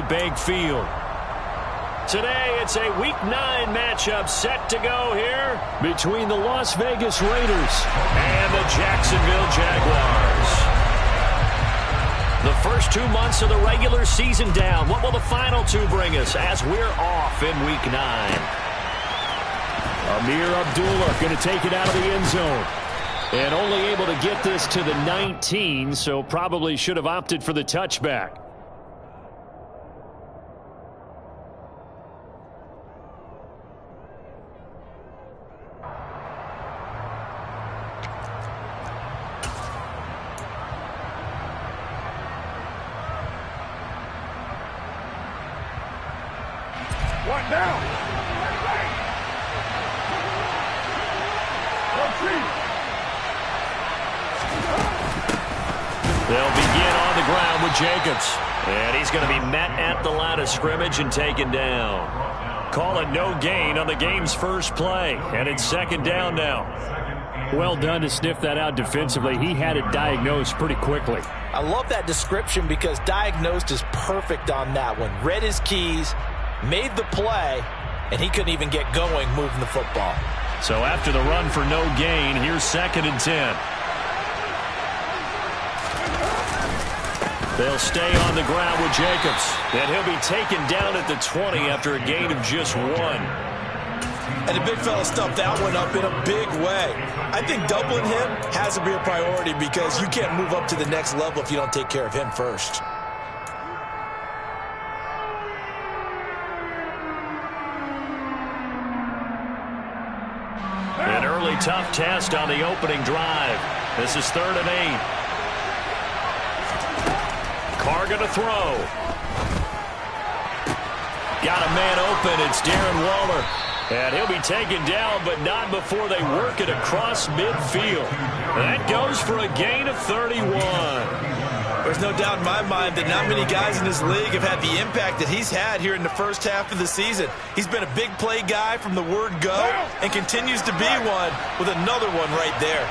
Bank Field. Today, it's a Week 9 matchup set to go here between the Las Vegas Raiders and the Jacksonville Jaguars. The first 2 months of the regular season down. What will the final 2 bring us as we're off in Week 9? Amir Abdullah going to take it out of the end zone. And only able to get this to the 19, so probably should have opted for the touchback. What now? They'll begin on the ground with Jacobs. And he's going to be met at the line of scrimmage and taken down. Call it no gain on the game's first play. And it's second down now. Well done to sniff that out defensively. He had it diagnosed pretty quickly. I love that description because diagnosed is perfect on that one. Read his keys, made the play, and he couldn't even get going moving the football. So after the run for no gain, here's 2nd and 10. They'll stay on the ground with Jacobs. And he'll be taken down at the 20 after a gain of just 1. And the big fella stuffed that one up in a big way. I think doubling him has to be a priority because you can't move up to the next level if you don't take care of him first. An early tough test on the opening drive. This is 3rd and 8. Carr going to throw. Got a man open. It's Darren Waller. And he'll be taken down, but not before they work it across midfield. That goes for a gain of 31. There's no doubt in my mind that not many guys in this league have had the impact that he's had here in the first half of the season. He's been a big play guy from the word go and continues to be one with another one right there.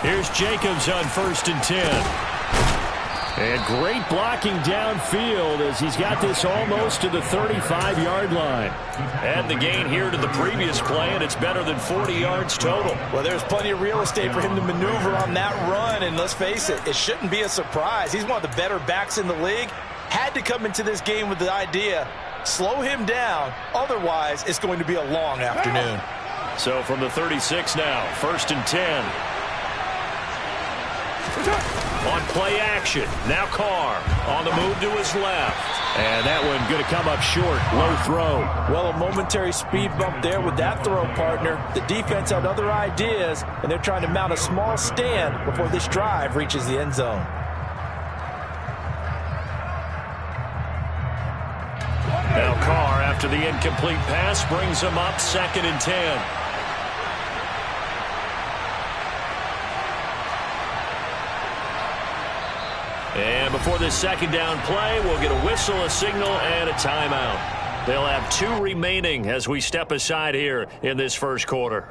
Here's Jacobs on 1st and 10. And great blocking downfield as he's got this almost to the 35-yard line. And the gain here to the previous play, and it's better than 40 yards total. Well, there's plenty of real estate for him to maneuver on that run, and let's face it, it shouldn't be a surprise. He's one of the better backs in the league. Had to come into this game with the idea, slow him down, otherwise it's going to be a long afternoon. So from the 36 now, 1st and 10. On play action, now Carr on the move to his left. And that one going to come up short, low throw. Well, a momentary speed bump there with that throw, partner. The defense had other ideas, and they're trying to mount a small stand before this drive reaches the end zone. Now Carr, after the incomplete pass, brings him up 2nd and 10. And before this second down play, we'll get a whistle, a signal, and a timeout. They'll have 2 remaining as we step aside here in this first quarter.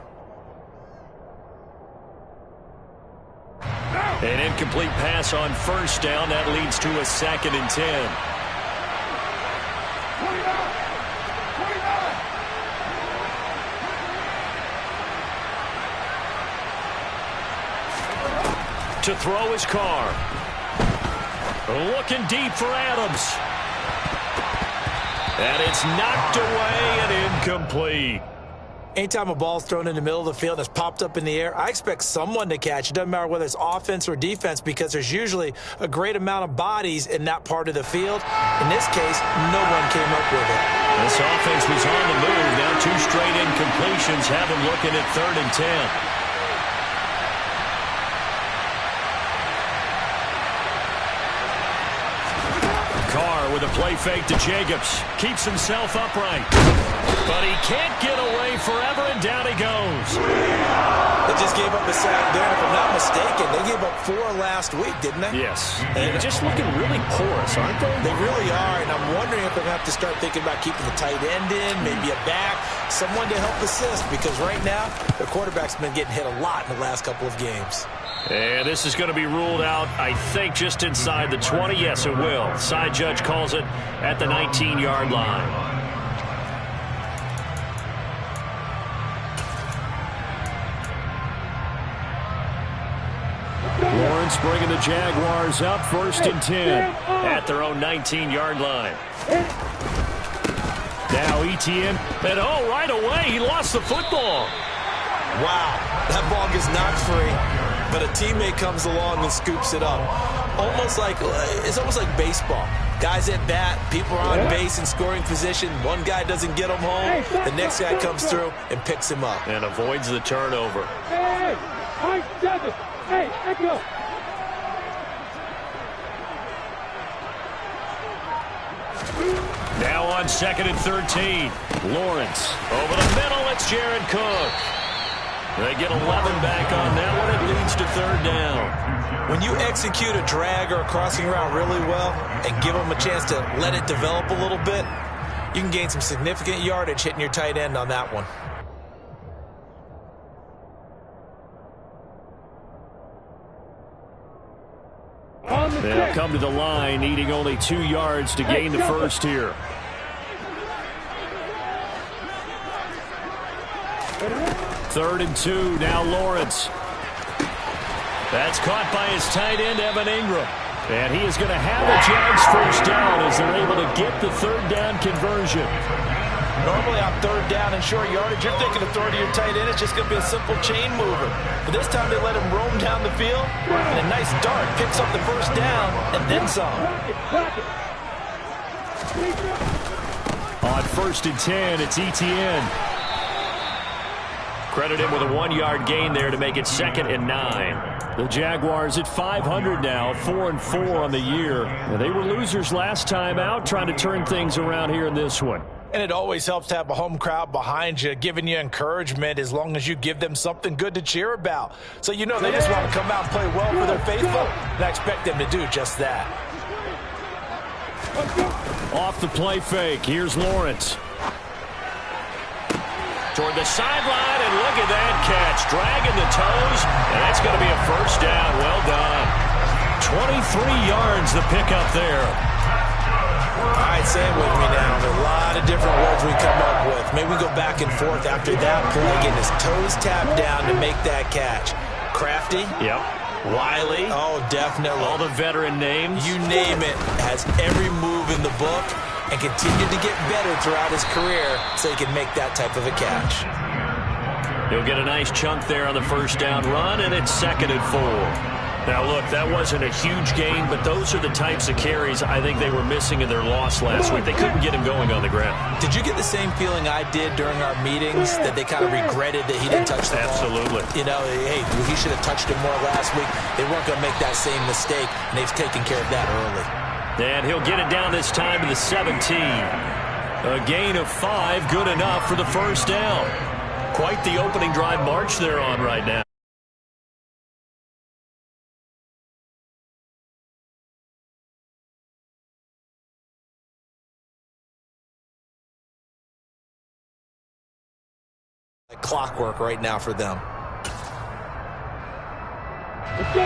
An incomplete pass on 1st down. That leads to a 2nd and 10. 29. To throw his Carr. Looking deep for Adams. And it's knocked away and incomplete. Anytime a ball's thrown in the middle of the field that's popped up in the air, I expect someone to catch. It doesn't matter whether it's offense or defense because there's usually a great amount of bodies in that part of the field. In this case, no one came up with it. This offense was on the move. Now 2 straight incompletions have them looking at 3rd and 10. With a play fake to Jacobs. Keeps himself upright. But he can't get away forever, and down he goes. They just gave up a sack there, if I'm not mistaken. They gave up 4 last week, didn't they? Yes. And just looking really porous, aren't they? They really are, and I'm wondering if they're going to have to start thinking about keeping the tight end in, maybe a back, someone to help assist, because right now, the quarterback's been getting hit a lot in the last couple of games. And this is going to be ruled out, I think, just inside the 20. Yes, it will. Side judge calls it at the 19-yard line. Lawrence bringing the Jaguars up 1st and 10 at their own 19-yard line. Now Etienne, and right away he lost the football. Wow, that ball gets knocked free, but a teammate comes along and scoops it up. It's almost like baseball. Guys at bat, people are on base in scoring position. One guy doesn't get him home, the next guy comes through and picks him up. And avoids the turnover. Hey, let's go. Now on 2nd and 13. Lawrence over the middle. It's Jared Cook. They get 11 back on that one. It leads to 3rd down. When you execute a drag or a crossing route really well and give them a chance to let it develop a little bit, you can gain some significant yardage hitting your tight end on that one. They'll come to the line, needing only 2 yards to gain the first here. Third and 2, now Lawrence. That's caught by his tight end, Evan Ingram. And he is going to have a Jags first down as they're able to get the 3rd down conversion. Normally on 3rd down and short yardage, you're thinking of throwing to your tight end. It's just going to be a simple chain mover. But this time they let him roam down the field, and a nice dart picks up the first down and then some. On 1st and 10, it's Etienne. Credit him with a 1-yard gain there to make it 2nd and 9. The Jaguars at 500 now, 4-4 on the year. They were losers last time out, trying to turn things around here in this one. And it always helps to have a home crowd behind you, giving you encouragement as long as you give them something good to cheer about. So you know they just want to come out and play well for their faithful, and I expect them to do just that. Off the play fake, here's Lawrence. Toward the sideline, and look at that catch. Dragging the toes, and that's going to be a first down. Well done. 23 yards the pickup there. All right, say it with me now. There's a lot of different words we come up with. Maybe we go back and forth after that play, getting his toes tapped down to make that catch. Crafty? Yep. Wiley? Oh, definitely. All the veteran names? You name it. Has every move in the book and continued to get better throughout his career so he can make that type of a catch. He'll get a nice chunk there on the first down run, and it's 2nd and 4. Now, look, that wasn't a huge gain, but those are the types of carries I think they were missing in their loss last week. They couldn't get him going on the ground. Did you get the same feeling I did during our meetings, that they kind of regretted that he didn't touch the ball? Absolutely. You know, hey, he should have touched it more last week. They weren't going to make that same mistake, and they've taken care of that early. And he'll get it down this time to the 17. A gain of 5, good enough for the first down. Quite the opening drive march they're on right now. Like clockwork right now for them.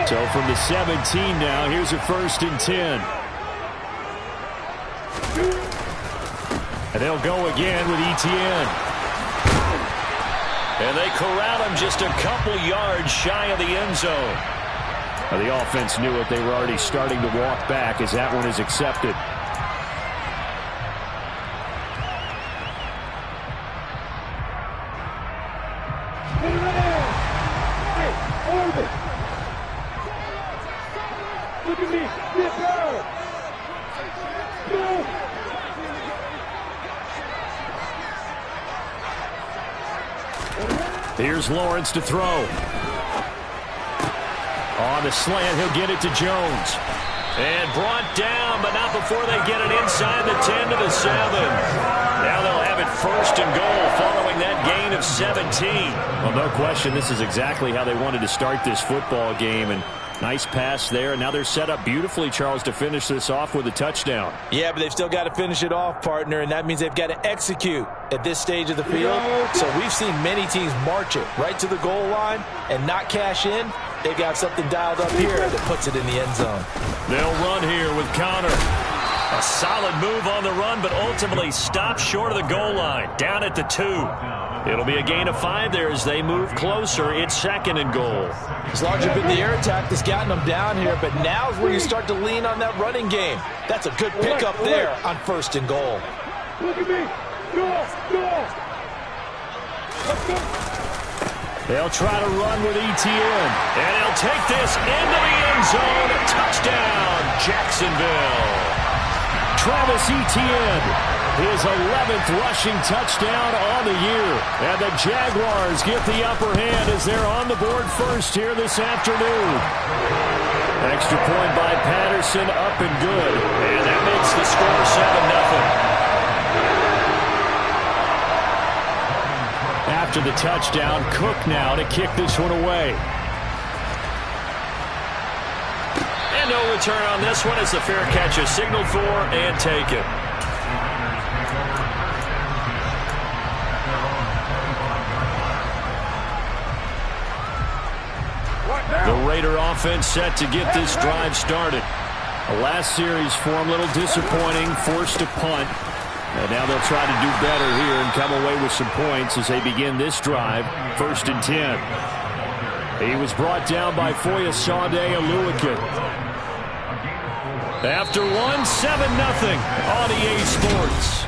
So from the 17 now, here's a 1st and 10. And they'll go again with Etienne. And they corral him just a couple yards shy of the end zone. Now, the offense knew it. They were already starting to walk back as that one is accepted. Look at me. Get better. Here's Lawrence to throw. On the slant, he'll get it to Jones. And brought down, but not before they get it inside the 10 to the 7. Now they'll have it 1st and goal following that gain of 17. Well, no question, this is exactly how they wanted to start this football game. And nice pass there. And now they're set up beautifully, Charles, to finish this off with a touchdown. Yeah, but they've still got to finish it off, partner, and that means they've got to execute at this stage of the field. So we've seen many teams march it right to the goal line and not cash in. They got something dialed up here that puts it in the end zone. They'll run here with Connor. A solid move on the run, but ultimately stopped short of the goal line, down at the 2. It'll be a gain of 5 there as they move closer. It's 2nd and goal. It's largely been the air attack that's gotten them down here, but now is where you start to lean on that running game. That's a good pickup there on 1st and goal. Look at me. Go. Let's go. They'll try to run with Etienne, and he'll take this into the end zone. Touchdown, Jacksonville. Travis Etienne, his 11th rushing touchdown on the year. And the Jaguars get the upper hand as they're on the board first here this afternoon. Extra point by Patterson, up and good. And that makes the score 7-0. After the touchdown, Cook now to kick this one away. And no return on this one as the fair catch is signaled for and taken. The Raider offense set to get this drive started. The last series for them a little disappointing, forced a punt. And now they'll try to do better here and come away with some points as they begin this drive. 1st and 10. He was brought down by Foyesade Oluokun. After 1, 7-0 on EA Sports.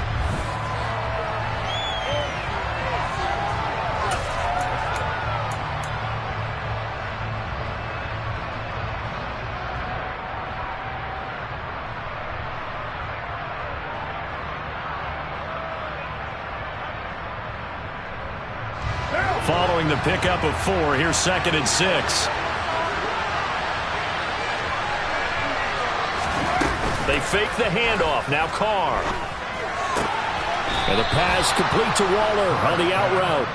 Following the pickup of 4, here's 2nd and 6. They fake the handoff. Now Carr. And the pass complete to Waller on the out route.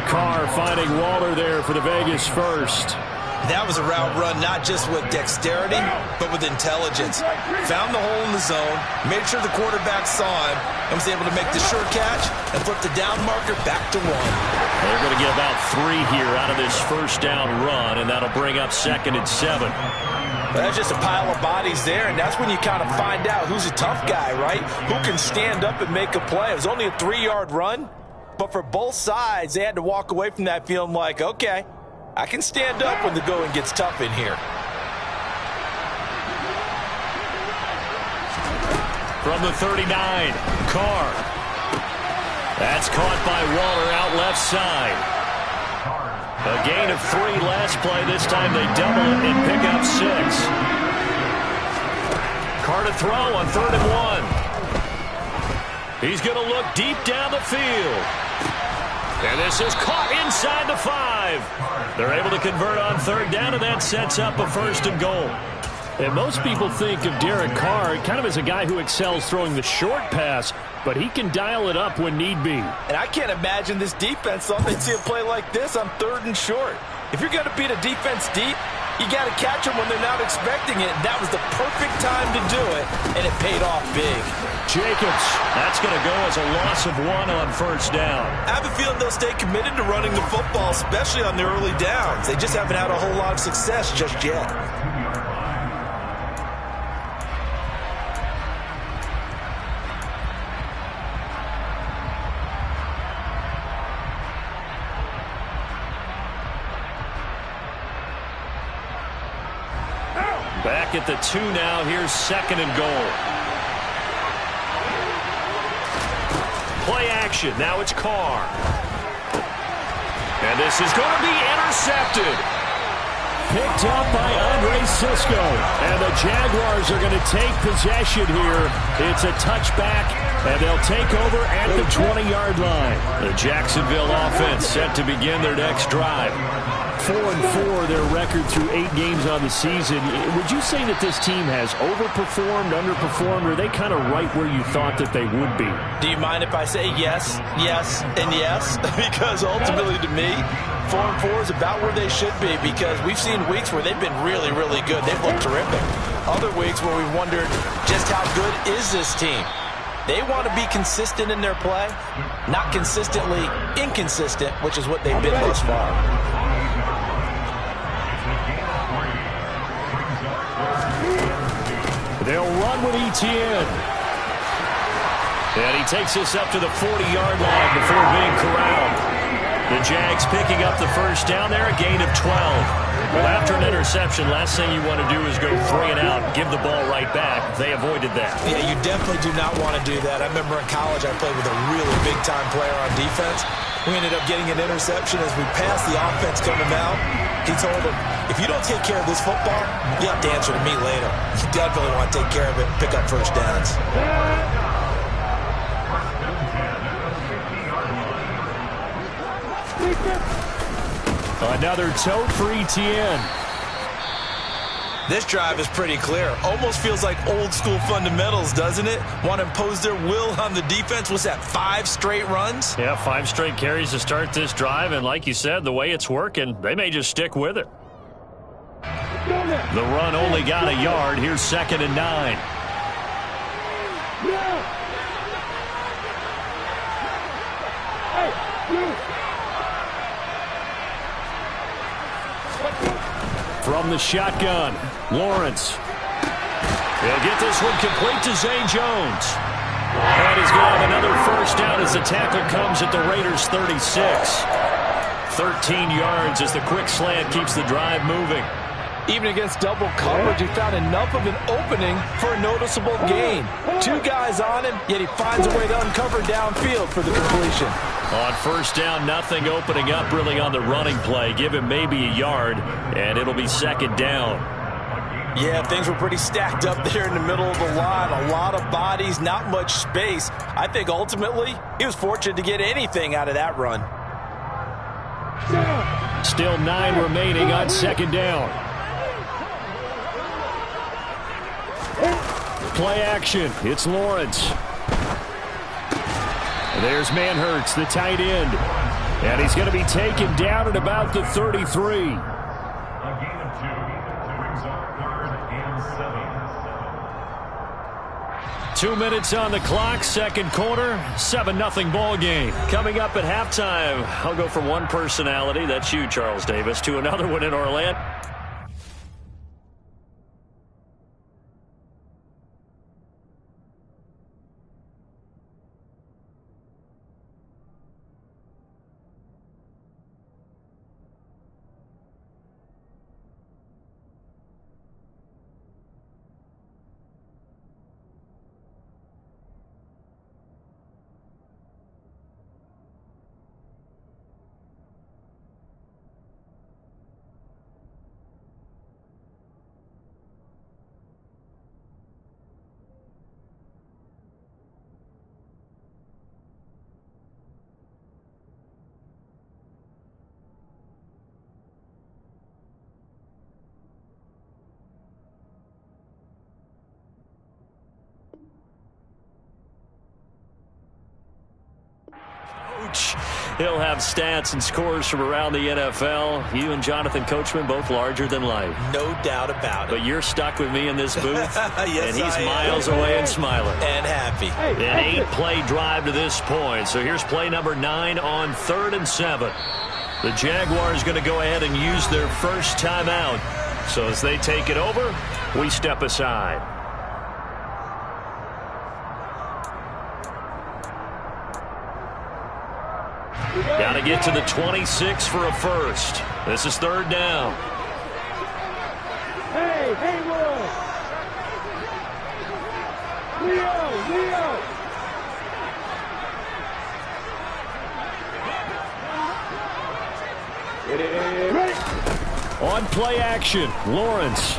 Carr finding Waller there for the Vegas first. That was a route run not just with dexterity, but with intelligence. Found the hole in the zone, made sure the quarterback saw him, and was able to make the sure catch and flip the down marker back to 1. They're going to get about 3 here out of this first down run, and that'll bring up 2nd and 7. That's just a pile of bodies there, and that's when you kind of find out who's a tough guy, right? Who can stand up and make a play. It was only a 3-yard run, but for both sides, they had to walk away from that feeling like, okay, I can stand up when the going gets tough in here. From the 39, Carr. That's caught by Waller out left side. A gain of 3 last play. This time they double it and pick up 6. Carr to throw on 3rd and 1. He's going to look deep down the field. And this is caught inside the 5. They're able to convert on 3rd down, and that sets up a 1st and goal. And most people think of Derek Carr kind of as a guy who excels throwing the short pass, but he can dial it up when need be. And I can't imagine this defense thought they'd see a play like this on 3rd and short. If you're going to beat a defense deep, you got to catch them when they're not expecting it. That was the perfect time to do it, and it paid off big. Jacobs, that's going to go as a loss of 1 on 1st down. I have a feeling they'll stay committed to running the football, especially on the early downs. They just haven't had a whole lot of success just yet. Back at the 2 now. Here's 2nd and goal. Play action. Now it's Carr. And this is going to be intercepted. Picked up by Andre Cisco. And the Jaguars are going to take possession here. It's a touchback, and they'll take over at the 20-yard line. The Jacksonville offense set to begin their next drive. 4-4, their record through 8 games on the season. Would you say that this team has overperformed, underperformed, or are they kind of right where you thought that they would be? Do you mind if I say yes, yes, and yes? Because ultimately to me, 4-4 is about where they should be, because we've seen weeks where they've been really, really good. They've looked terrific. Other weeks where we've wondered just how good is this team. They want to be consistent in their play, not consistently inconsistent, which is what they've been thus far. They'll run with Etienne. And he takes us up to the 40-yard line before being corralled. The Jags picking up the first down there, a gain of 12. Well, after an interception, last thing you want to do is go 3 and out and give the ball right back. They avoided that. Yeah, you definitely do not want to do that. I remember in college I played with a really big-time player on defense. We ended up getting an interception as we passed the offense coming out. He told him, if you don't take care of this football, you have to answer to me later. You definitely want to take care of it and pick up first downs. Another tote for Etienne. This drive is pretty clear. Almost feels like old school fundamentals, doesn't it? Want to impose their will on the defense. What's that, 5 straight runs? Yeah, 5 straight carries to start this drive. And like you said, the way it's working, they may just stick with it. The run only got a yard. Here's 2nd and 9. From the shotgun, Lawrence. He'll get this one complete to Zay Jones. And he's going to have another first down as the tackle comes at the Raiders' 36. 13 yards as the quick slant keeps the drive moving. Even against double coverage, he found enough of an opening for a noticeable gain. 2 guys on him, yet he finds a way to uncover downfield for the completion. On first down, nothing opening up really on the running play. Give him maybe a yard, and it'll be 2nd down. Yeah, things were pretty stacked up there in the middle of the line. A lot of bodies, not much space. I think ultimately he was fortunate to get anything out of that run. Still 9 remaining on 2nd down. Play action. It's Lawrence. There's Manhertz, the tight end. And he's going to be taken down at about the 33. A gain of 2 brings up 3rd and 7. 2 minutes on the clock, 2nd quarter, 7-0 ball game. Coming up at halftime, I'll go from one personality, that's you, Charles Davis, to another one in Orlando. He'll have stats and scores from around the NFL. You and Jonathan Coachman both larger than life. No doubt about it. But you're stuck with me in this booth. Yes, and he's miles away and smiling. And happy. An 8-play drive to this point. So here's play number 9 on 3rd and 7. The Jaguars going to go ahead and use their first timeout. So as they take it over, we step aside. Got to get to the 26 for a first. This is 3rd down. Hey, Haywood! Leo! On play action, Lawrence.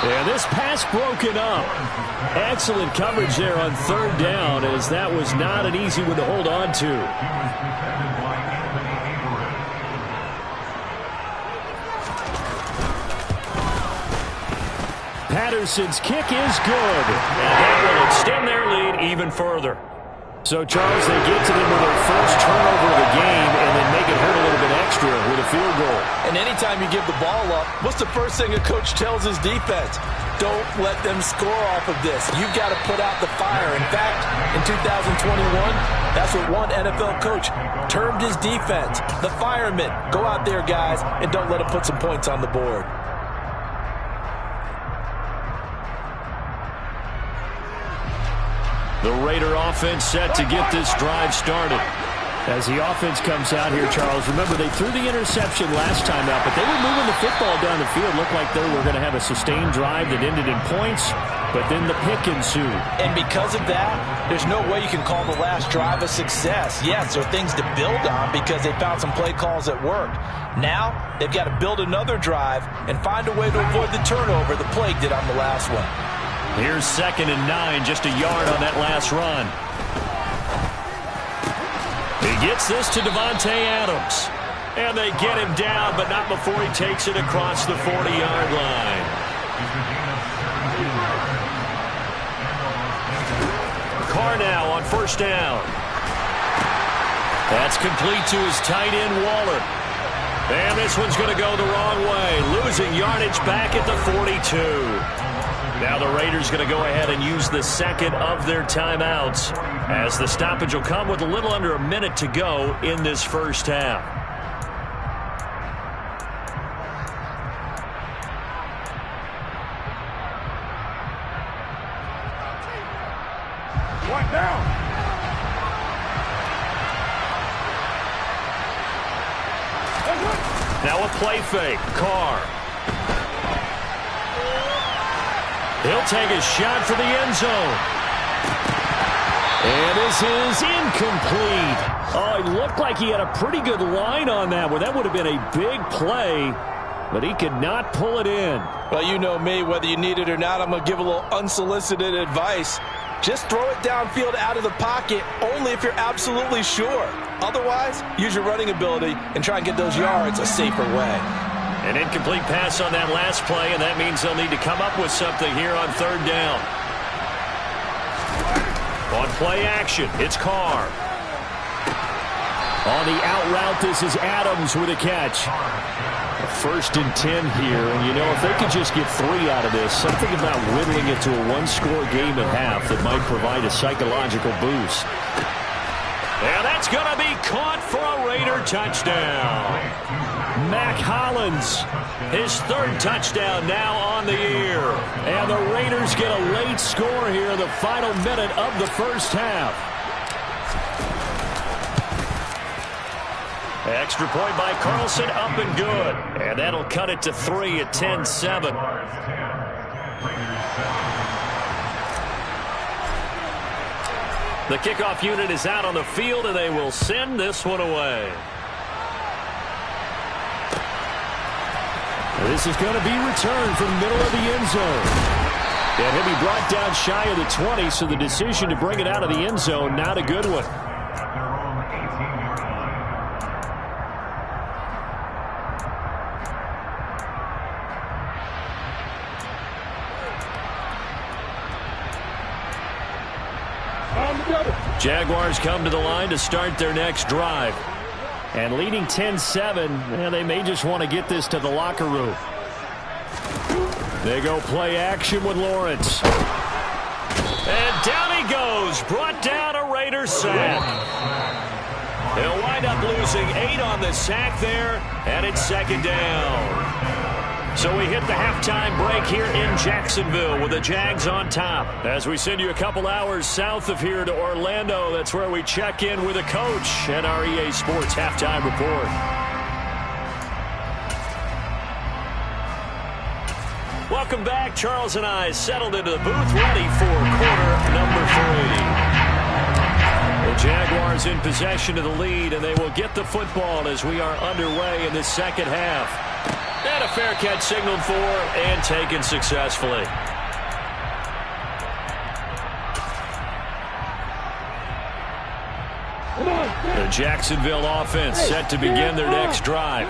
And this pass broken up. Excellent coverage there on 3rd down, as that was not an easy one to hold on to. Patterson's kick is good. And that will extend their lead even further. So, Charles, they get to them with their first turnover of the game and then make it hurt a little bit extra with a field goal. And anytime you give the ball up, what's the first thing a coach tells his defense? Don't let them score off of this. You've got to put out the fire. In fact, in 2021, that's what one NFL coach termed his defense. The firemen. Go out there, guys, and don't let them put some points on the board. The Raider offense set to get this drive started. As the offense comes out here, Charles, remember they threw the interception last time out, but they were moving the football down the field. Looked like they were going to have a sustained drive that ended in points, but then the pick ensued. And because of that, there's no way you can call the last drive a success. Yes, there are things to build on because they found some play calls that worked. Now, they've got to build another drive and find a way to avoid the turnover the Plague did on the last one. Here's 2nd and 9, just a yard on that last run. He gets this to Davante Adams. And they get him down, but not before he takes it across the 40-yard line. Carr now on 1st down. That's complete to his tight end, Waller. And this one's going to go the wrong way, losing yardage back at the 42. Now the Raiders going to go ahead and use the second of their timeouts, as the stoppage will come with a little under a minute to go in this first half. One down. Now a play fake. Carr. He'll take a shot for the end zone. And this is incomplete. Oh, he looked like he had a pretty good line on that one. That would have been a big play, but he could not pull it in. Well, you know me, whether you need it or not, I'm going to give a little unsolicited advice. Just throw it downfield out of the pocket, only if you're absolutely sure. Otherwise, use your running ability and try and get those yards a safer way. An incomplete pass on that last play, and that means they'll need to come up with something here on 3rd down. On play action, it's Carr. On the out route, this is Adams with a catch. 1st and 10 here, and you know, if they could just get 3 out of this, something about whittling it to a one-score game at half that might provide a psychological boost. And that's going to be caught for a Raider touchdown. Mac Hollins, his 3rd touchdown now on the year. And the Raiders get a late score here in the final minute of the first half. Extra point by Carlson, up and good. And that'll cut it to 3 at 10-7. The kickoff unit is out on the field, and they will send this one away. This is going to be returned from the middle of the end zone. And he'll be brought down shy of the 20, so the decision to bring it out of the end zone, not a good one. Jaguars come to the line to start their next drive. And leading 10-7, they may just want to get this to the locker room. They go play action with Lawrence. And down he goes, brought down a Raider sack. He'll wind up losing 8 on the sack there, and it's 2nd down. So we hit the halftime break here in Jacksonville with the Jags on top. As we send you a couple hours south of here to Orlando, that's where we check in with a coach and our EA Sports halftime report. Welcome back. Charles and I settled into the booth, ready for quarter number 3. The Jaguars in possession of the lead, and they will get the football as we are underway in this second half. And a fair catch signaled for and taken successfully. The Jacksonville offense set to begin their next drive.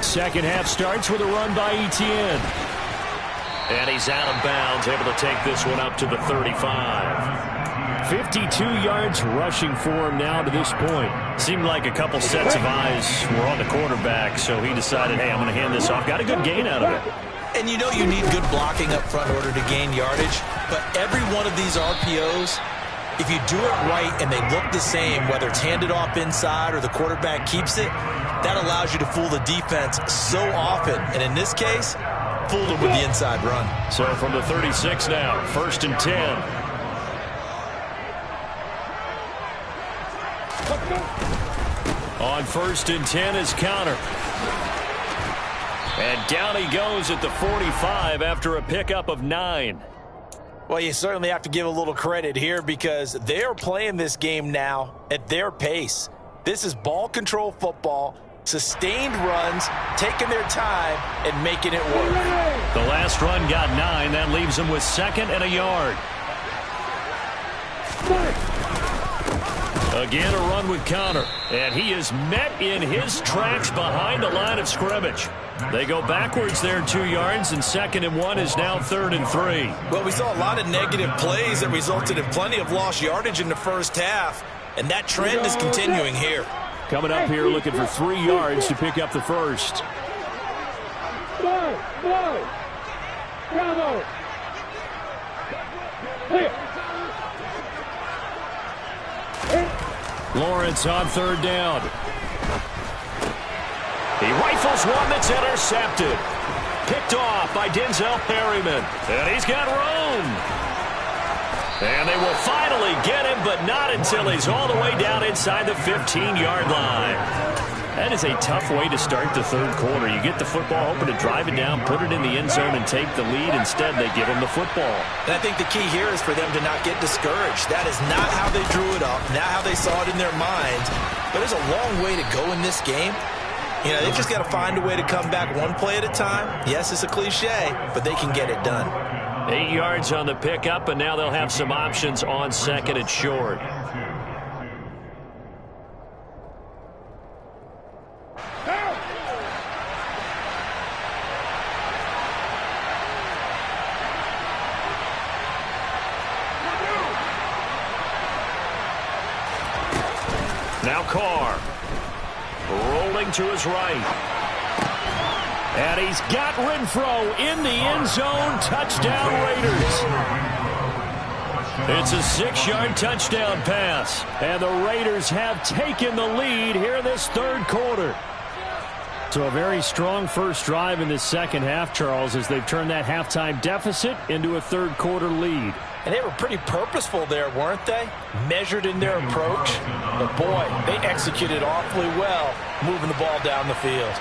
Second half starts with a run by Etienne. And he's out of bounds, able to take this one up to the 35. 52 yards rushing for him now to this point. Seemed like a couple sets of eyes were on the quarterback, so he decided, hey, I'm going to hand this off. Got a good gain out of it. And you know you need good blocking up front in order to gain yardage, but every one of these RPOs if you do it right and they look the same, whether it's handed off inside or the quarterback keeps it, that allows you to fool the defense so often. And in this case, fooled them with the inside run. So from the 36 now, 1st and 10. On 1st and 10 is Conner. And down he goes at the 45 after a pickup of 9. Well, you certainly have to give a little credit here because they're playing this game now at their pace. This is ball control football, sustained runs, taking their time, and making it work. The last run got 9. That leaves them with 2nd and a yard. Again, a run with Conner. And he is met in his tracks behind the line of scrimmage. They go backwards there 2 yards, and 2nd and 1 is now 3rd and 3. Well, we saw a lot of negative plays that resulted in plenty of lost yardage in the first half, and that trend is continuing here. Coming up here looking for 3 yards to pick up the first. Bravo. Lawrence on 3rd down. He rifles one that's intercepted. Picked off by Denzel Perryman. And he's got room. And they will finally get him, but not until he's all the way down inside the 15-yard line. That is a tough way to start the 3rd quarter. You get the football, hoping to drive it down, put it in the end zone, and take the lead. Instead, they give him the football. And I think the key here is for them to not get discouraged. That is not how they drew it up, not how they saw it in their minds. But there's a long way to go in this game. You know, they've just got to find a way to come back one play at a time. Yes, it's a cliche, but they can get it done. 8 yards on the pickup, and now they'll have some options on 2nd and short. Now Carr, rolling to his right. And he's got Renfro in the end zone. Touchdown, Raiders. It's a 6-yard touchdown pass. And the Raiders have taken the lead here in this 3rd quarter. So a very strong first drive in this second half, Charles, as they've turned that halftime deficit into a 3rd quarter lead. And they were pretty purposeful there, weren't they? Measured in their approach. But, boy, they executed awfully well moving the ball down the field.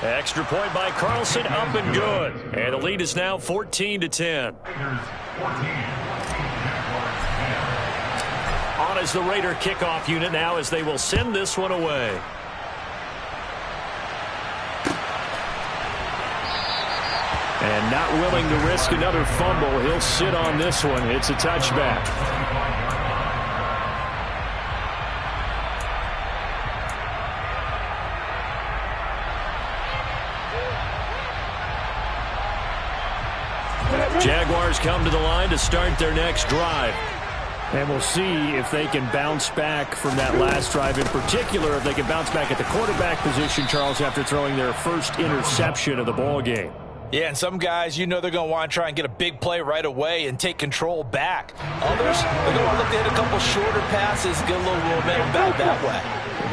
Extra point by Carlson, up and good. And the lead is now 14-10. On is the Raider kickoff unit now as they will send this one away. And not willing to risk another fumble. He'll sit on this one. It's a touchback. Jaguars come to the line to start their next drive. And we'll see if they can bounce back from that last drive. In particular, if they can bounce back at the quarterback position, Charles, after throwing their first interception of the ball game. Yeah, and some guys, you know they're going to want to try and get a big play right away and take control back. Others, they're going to look to hit a couple shorter passes, get a little momentum back that way.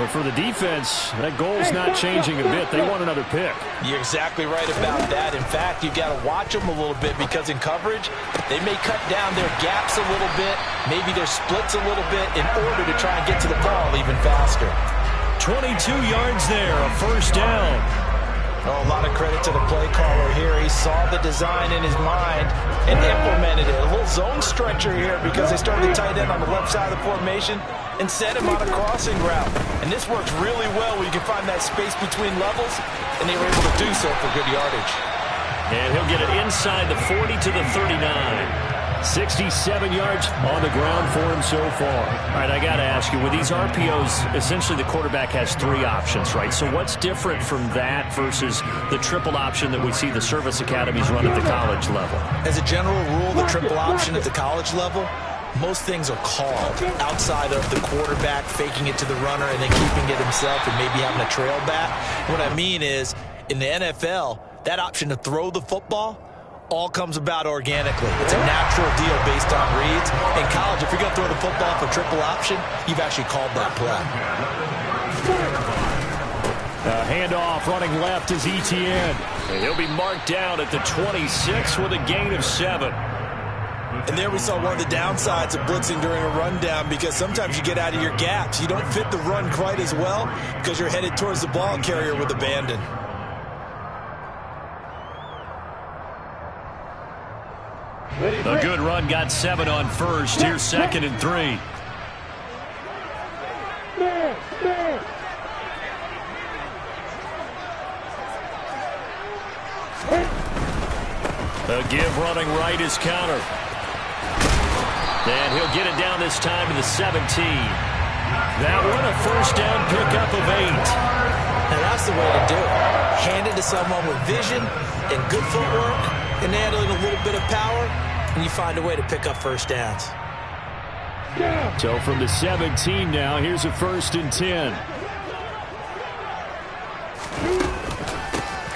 But for the defense, that goal's not changing a bit. They want another pick. You're exactly right about that. In fact, you've got to watch them a little bit because in coverage, they may cut down their gaps a little bit, maybe their splits a little bit in order to try and get to the ball even faster. 22 yards there, a first down. Oh, a lot of credit to the play caller here. He saw the design in his mind and implemented it. A little zone stretcher here because they started the tight end on the left side of the formation and set him on a crossing route. And this works really well where you can find that space between levels, and they were able to do so for good yardage. And he'll get it inside the 40 to the 39. 67 yards on the ground for him so far. All right, I got to ask you, with these RPOs, essentially the quarterback has 3 options, right? So what's different from that versus the triple option that we see the service academies run at the college level? As a general rule, the triple option at the college level, most things are called outside of the quarterback faking it to the runner and then keeping it himself and maybe having a trail back. What I mean is, in the NFL, that option to throw the football, all comes about organically. It's a natural deal based on reads. In college, if you're going to throw the football for triple option, you've actually called that play. Handoff running left is Etienne. And he'll be marked down at the 26 with a gain of 7. And there we saw one of the downsides of blitzing during a rundown, because sometimes you get out of your gaps. You don't fit the run quite as well because you're headed towards the ball carrier with abandon. A good run got 7 on first. Here's 2nd and 3. A give running right is counter. And he'll get it down this time to the 17. That one a first down pickup of 8. And that's the way to do it. Hand it to someone with vision and good footwork and add in a little bit of power, and you find a way to pick up first downs. So from the 17 now, here's a 1st and 10.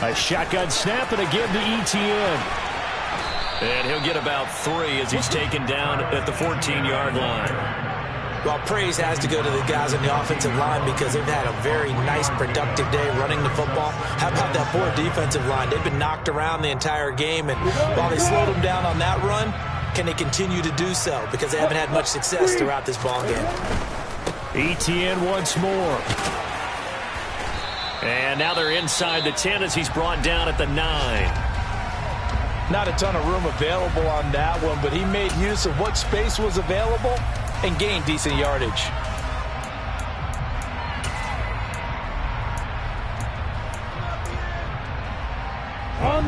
A shotgun snap and a give to Etienne. And he'll get about 3 as he's taken down at the 14-yard line. Well, praise has to go to the guys on the offensive line because they've had a very nice, productive day running the football. How about that poor defensive line? They've been knocked around the entire game, and while they slowed them down on that run, can they continue to do so? Because they haven't had much success throughout this ball game. Etienne once more. And now they're inside the 10 as he's brought down at the 9. Not a ton of room available on that one, but he made use of what space was available and gained decent yardage.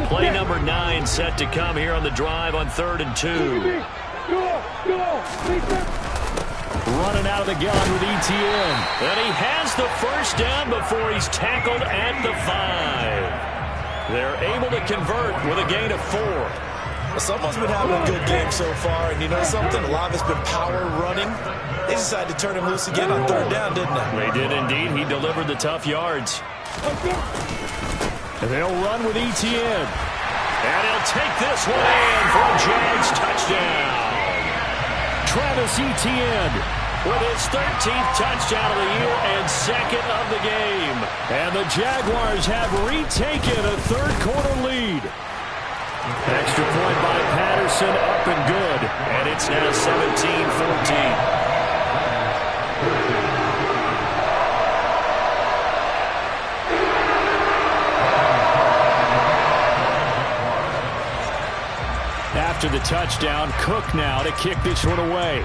Play number 9 set to come here on the drive on 3rd and 2. Running out of the gun with Etienne. And he has the first down before he's tackled at the 5. They're able to convert with a gain of 4. Someone's been having a good game so far, and you know something? A lot of it's been power running. They decided to turn him loose again on 3rd down, didn't they? They did indeed. He delivered the tough yards. And they'll run with Etienne. And he'll take this one in for a Jags touchdown. Travis Etienne with his 13th touchdown of the year and 2nd of the game. And the Jaguars have retaken a third-quarter lead. Extra point by Patterson, up and good. And it's now 17-14. After the touchdown, Cook now to kick this one away.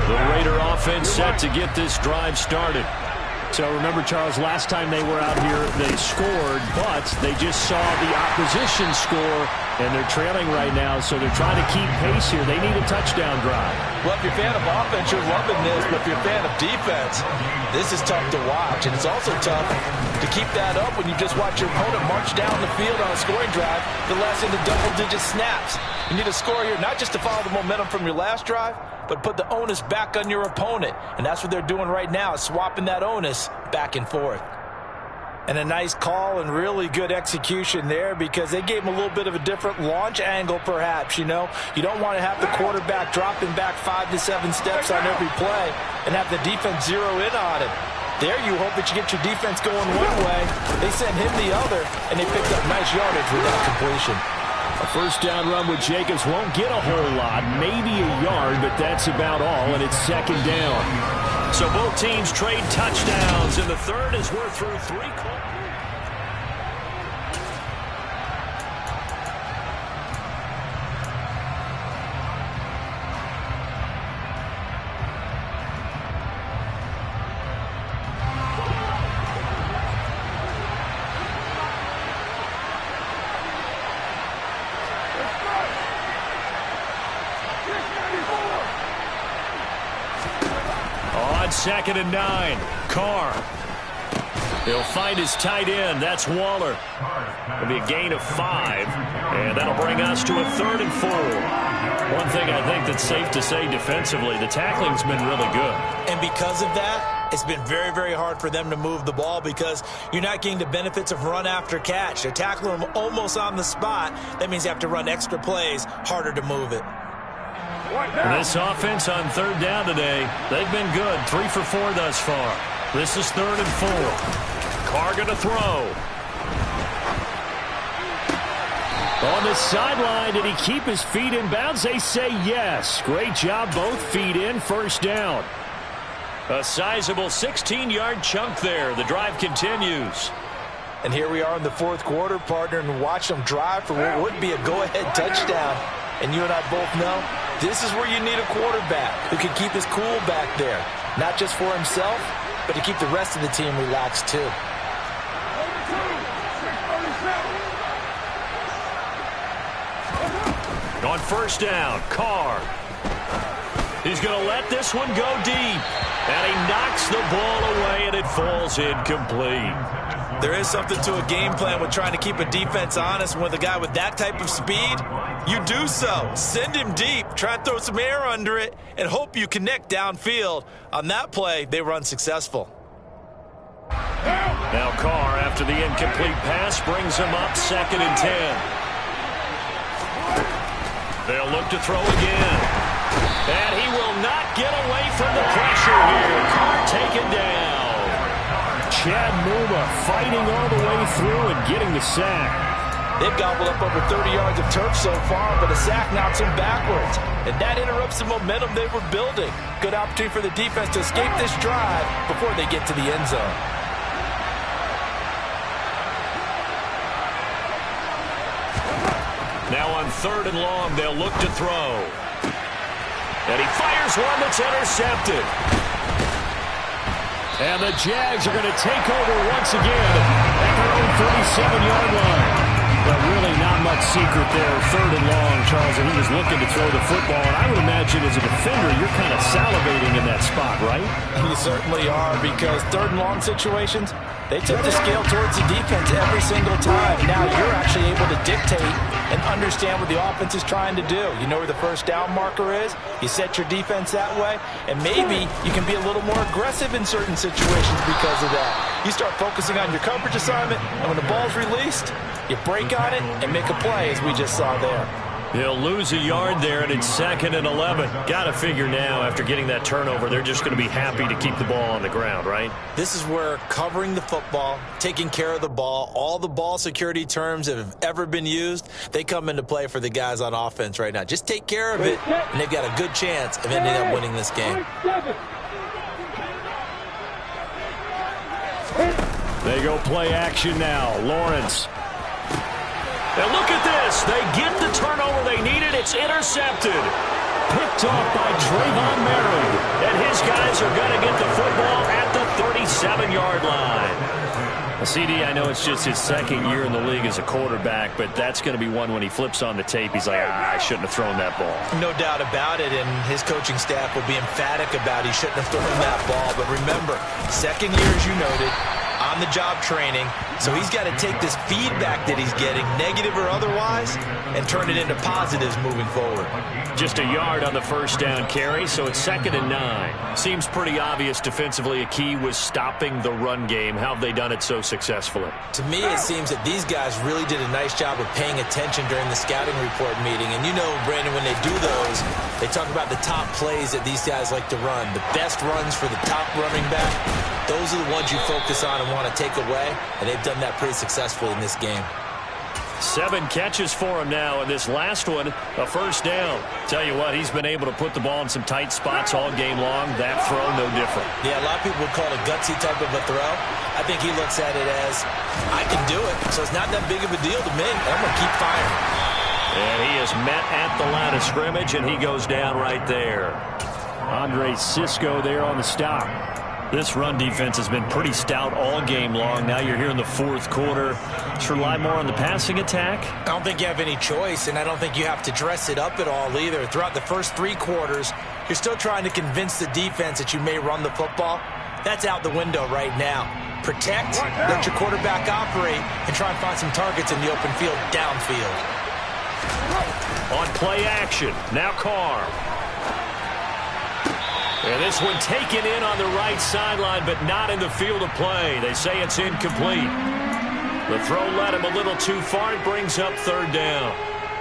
The Raider offense set to get this drive started. So remember, Charles, last time they were out here, they scored, but they just saw the opposition score, and they're trailing right now, so they're trying to keep pace here. They need a touchdown drive. Well, if you're a fan of offense, you're loving this, but if you're a fan of defense, this is tough to watch, and it's also tough to keep that up when you just watch your opponent march down the field on a scoring drive the last into double-digit snaps. You need a score here, not just to follow the momentum from your last drive, but put the onus back on your opponent. And that's what they're doing right now, swapping that onus back and forth. And a nice call and really good execution there because they gave him a little bit of a different launch angle perhaps, you know. You don't want to have the quarterback dropping back 5 to 7 steps on every play and have the defense zero in on him. There you hope that you get your defense going one way. They sent him the other, and they picked up nice yardage with that completion. A first down run with Jacobs won't get a whole lot, maybe a yard, but that's about all, and it's 2nd down. So both teams trade touchdowns, and the third as we're through 3 quarters. On 2nd and 9, Carr. He'll find his tight end. That's Waller. It'll be a gain of 5, and that'll bring us to a 3rd and 4. One thing I think that's safe to say defensively, the tackling's been really good. And because of that, it's been very, very hard for them to move the ball because you're not getting the benefits of run after catch. They're tackling them almost on the spot. That means you have to run extra plays, harder to move it. This offense on third down today, they've been good. 3 for 4 thus far. This is 3rd and 4. Carr going to throw. On the sideline, did he keep his feet in bounds? They say yes. Great job, both feet in, first down. A sizable 16-yard chunk there. The drive continues. And here we are in the 4th quarter, partner, and watch them drive for what would be a go-ahead touchdown. And you and I both know this is where you need a quarterback who can keep his cool back there. Not just for himself, but to keep the rest of the team relaxed too. On first down, Carr. He's going to let this one go deep. And he knocks the ball away, and it falls incomplete. There is something to a game plan with trying to keep a defense honest. With a guy with that type of speed, you do so. Send him deep. Try and throw some air under it and hope you connect downfield. On that play, they were unsuccessful. Now Carr, after the incomplete pass, brings him up 2nd and 10. They'll look to throw again. And he will not get away from the pressure here. Carr taken down. Chad Muma fighting all the way through and getting the sack. They've gobbled up over 30 yards of turf so far, but a sack knocks them backwards. And that interrupts the momentum they were building. Good opportunity for the defense to escape this drive before they get to the end zone. Now on 3rd and long, they'll look to throw. And he fires one that's intercepted. And the Jags are going to take over once again at their own 37-yard line. But really not much secret there. 3rd and long, Charles, and he was looking to throw the football. And I would imagine as a defender, you're kind of salivating in that spot, right? You certainly are, because 3rd and long situations, they tip the scale towards the defense every single time. Now you're actually able to dictate and understand what the offense is trying to do. You know where the first down marker is. You set your defense that way, and maybe you can be a little more aggressive in certain situations because of that. You start focusing on your coverage assignment, and when the ball's released, you break on it and make a play, as we just saw there. He'll lose a yard there, and it's 2nd and 11. Got to figure now, after getting that turnover, they're just going to be happy to keep the ball on the ground, right? This is where covering the football, taking care of the ball, all the ball security terms that have ever been used, they come into play for the guys on offense right now. Just take care of it, and they've got a good chance of ending up winning this game. They go play action now. Lawrence. And look at this. They get the turnover they needed. It's intercepted. Picked off by Trayvon Merritt. And his guys are going to get the football at the 37-yard line. CD, I know it's just his 2nd year in the league as a quarterback, but that's going to be one when he flips on the tape. He's like, I shouldn't have thrown that ball. No doubt about it, and his coaching staff will be emphatic about he shouldn't have thrown that ball. But remember, 2nd year, as you noted, on-the-job training, so he's got to take this feedback that he's getting, negative or otherwise, and turn it into positives moving forward. Just a yard on the first down carry, so it's 2nd and 9. Seems pretty obvious defensively a key was stopping the run game. How have they done it so successfully? To me, it seems that these guys really did a nice job of paying attention during the scouting report meeting. And you know, Brandon, when they do those, they talk about the top plays that these guys like to run, the best runs for the top running back. Those are the ones you focus on and want to take away, and they've done that pretty successfully in this game. 7 catches for him now, and this last one, a first down. Tell you what, he's been able to put the ball in some tight spots all game long. That throw, no different. Yeah, a lot of people would call it a gutsy type of a throw. I think he looks at it as, I can do it, so it's not that big of a deal to me. I'm going to keep firing. And he is met at the line of scrimmage, and he goes down right there. Andre Cisco there on the stop. This run defense has been pretty stout all game long. Now you're here in the 4th quarter. Just rely more on the passing attack? I don't think you have any choice, and I don't think you have to dress it up at all either. Throughout the first 3 quarters, you're still trying to convince the defense that you may run the football. That's out the window right now. Protect, let your quarterback operate, and try and find some targets in the open field downfield. On play action, now Carr. And this one taken in on the right sideline, but not in the field of play. They say it's incomplete. The throw led him a little too far. It brings up third down.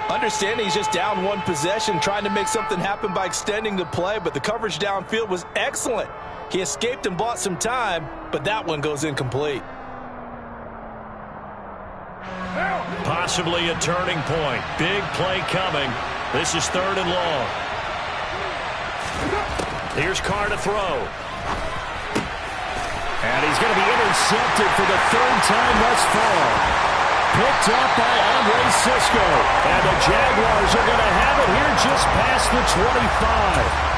Understanding he's just down one possession, trying to make something happen by extending the play, but the coverage downfield was excellent. He escaped and bought some time, but that one goes incomplete. Possibly a turning point. Big play coming. This is third and long. Here's Carr to throw. And he's going to be intercepted for the third time thus far. Picked up by Andre Cisco. And the Jaguars are going to have it here just past the 25.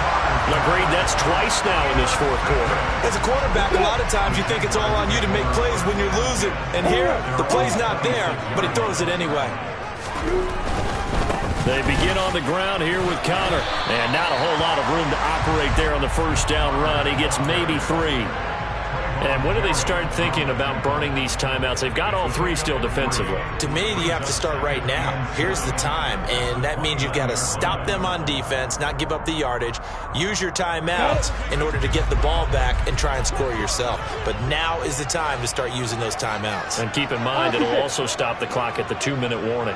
Agreed, that's twice now in this fourth quarter. As a quarterback, a lot of times you think it's all on you to make plays when you're losing. And here, the play's not there, but he throws it anyway. They begin on the ground here with Conner. And not a whole lot of room to operate there on the first down run. He gets maybe 3. And when do they start thinking about burning these timeouts? They've got all 3 still defensively. To me, you have to start right now. Here's the time, and that means you've got to stop them on defense, not give up the yardage, use your timeouts in order to get the ball back and try and score yourself. But now is the time to start using those timeouts. And keep in mind, it'll also stop the clock at the 2-minute warning.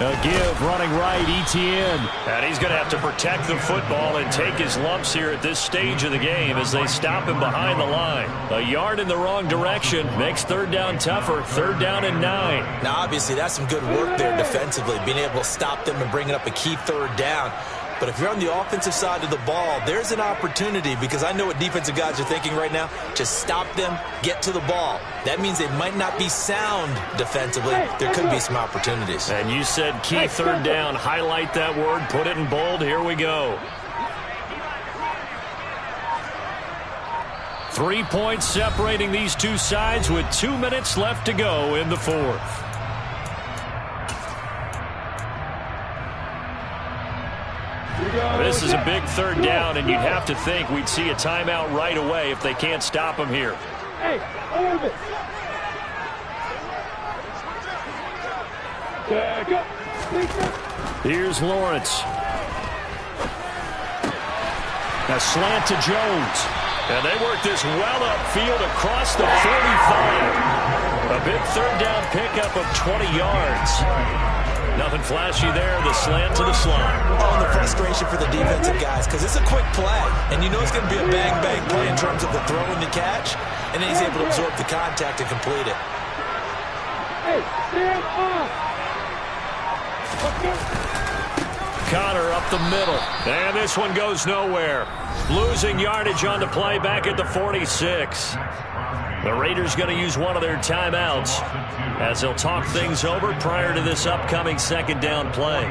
A give running right, Etienne. And he's going to have to protect the football and take his lumps here at this stage of the game as they stop him behind the line. A yard in the wrong direction makes third down tougher. Third down and 9. Now, obviously, that's some good work there defensively, being able to stop them and bringing up a key third down. But if you're on the offensive side of the ball, there's an opportunity, because I know what defensive guys are thinking right now. Just stop them, get to the ball. That means they might not be sound defensively. There could be some opportunities. And you said key third down. Highlight that word. Put it in bold. Here we go. 3 points separating these two sides with 2 minutes left to go in the fourth. This is a big third down, and you'd have to think we'd see a timeout right away if they can't stop him here. Here's Lawrence. A slant to Jones. And they work this well upfield across the 45. A big third down pickup of 20 yards. Nothing flashy there. The slant to the slot. Oh, and the frustration for the defensive guys, because it's a quick play, and you know it's going to be a bang-bang play in terms of the throw and the catch, and then he's able to absorb the contact and complete it. Conner up the middle. And this one goes nowhere. Losing yardage on the play back at the 46. The Raiders going to use one of their timeouts as they'll talk things over prior to this upcoming second down play.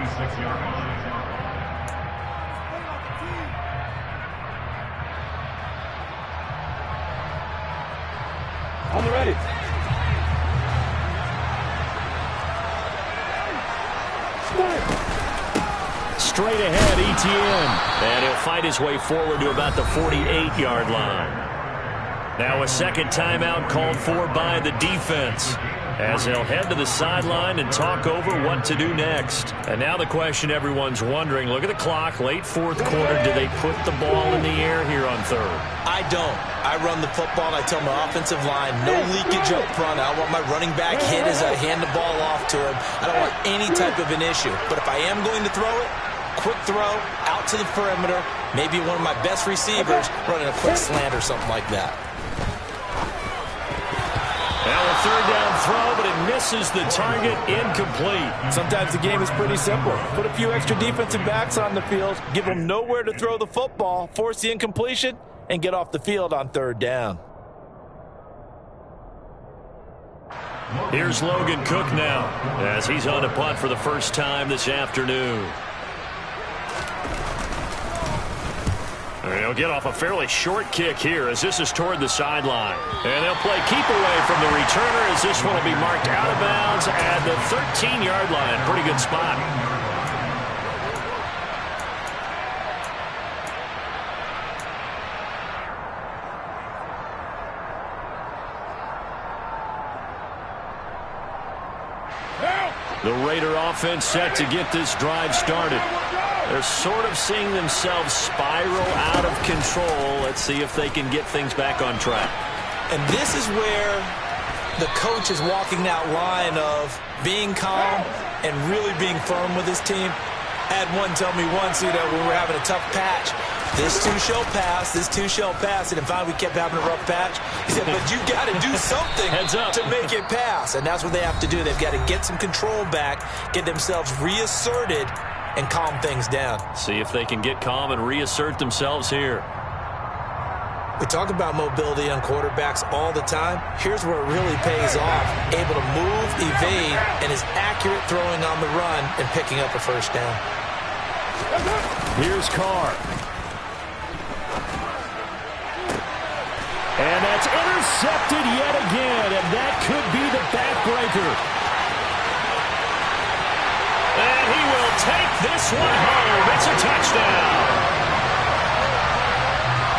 On the ready. Straight ahead, Etienne. And he'll fight his way forward to about the 48-yard line. Now a second timeout called for by the defense as they'll head to the sideline and talk over what to do next. And now the question everyone's wondering, look at the clock, late fourth quarter, do they put the ball in the air here on third? I don't. I run the football, and I tell my offensive line, no leakage up front. I don't want my running back hit as I hand the ball off to him. I don't want any type of an issue. But if I am going to throw it, quick throw, out to the perimeter, maybe one of my best receivers running a quick slant or something like that. Now a third down throw, but it misses the target, incomplete. Sometimes the game is pretty simple. Put a few extra defensive backs on the field, give them nowhere to throw the football, force the incompletion, and get off the field on third down. Here's Logan Cook now as he's on a punt for the first time this afternoon. They'll get off a fairly short kick here as this is toward the sideline. And they'll play keep away from the returner as this one will be marked out of bounds at the 13-yard line. Pretty good spot. The Raider offense set to get this drive started. They're sort of seeing themselves spiral out of control. Let's see if they can get things back on track. And this is where the coach is walking that line of being calm and really being firm with his team. I had one tell me once, when we were having a tough patch, this too shall pass, this too shall pass. And finally we kept having a rough patch. He said, but you got to do something to make it pass. And that's what they have to do. They've got to get some control back, get themselves reasserted, and calm things down. See if they can get calm and reassert themselves here. We talk about mobility on quarterbacks all the time. Here's where it really pays off. Able to move, evade, and is accurate throwing on the run and picking up a first down. Here's Carr. And that's intercepted yet again, and that could be the backbreaker. And he will take this one home. It's a touchdown.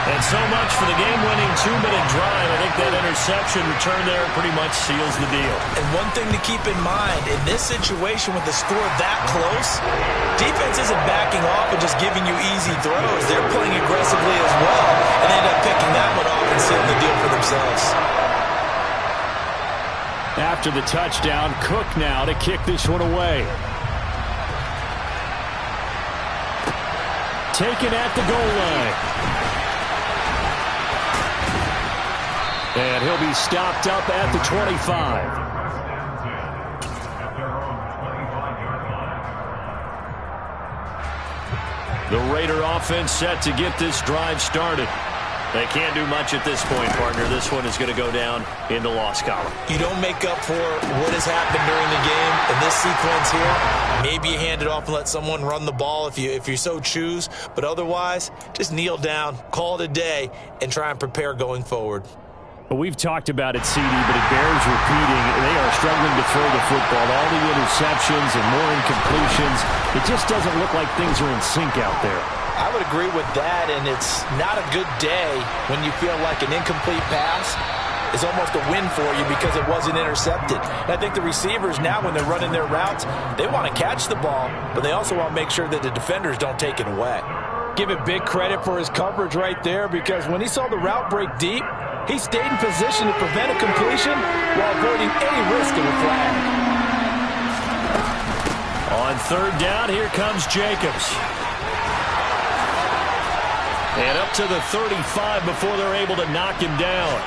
And so much for the game-winning 2-minute drive. I think that interception return there pretty much seals the deal. And one thing to keep in mind, in this situation with the score that close, defense isn't backing off and just giving you easy throws. They're playing aggressively as well and end up picking that one off and sealing the deal for themselves. After the touchdown, Cook now to kick this one away. Taken at the goal line. And he'll be stopped up at the 25. The Raider offense set to get this drive started. They can't do much at this point, partner. This one is going to go down in the loss column. You don't make up for what has happened during the game in this sequence here. Maybe you hand it off and let someone run the ball if you so choose. But otherwise, just kneel down, call it a day, and try and prepare going forward. Well, we've talked about it, CD, but it bears repeating. They are struggling to throw the football. All the interceptions and more incompletions. It just doesn't look like things are in sync out there. I would agree with that, and it's not a good day when you feel like an incomplete pass is almost a win for you because it wasn't intercepted. And I think the receivers now, when they're running their routes, they want to catch the ball, but they also want to make sure that the defenders don't take it away. Give it big credit for his coverage right there, because when he saw the route break deep, he stayed in position to prevent a completion while avoiding any risk of a flag. On third down, here comes Jacobs. And up to the 35 before they're able to knock him down.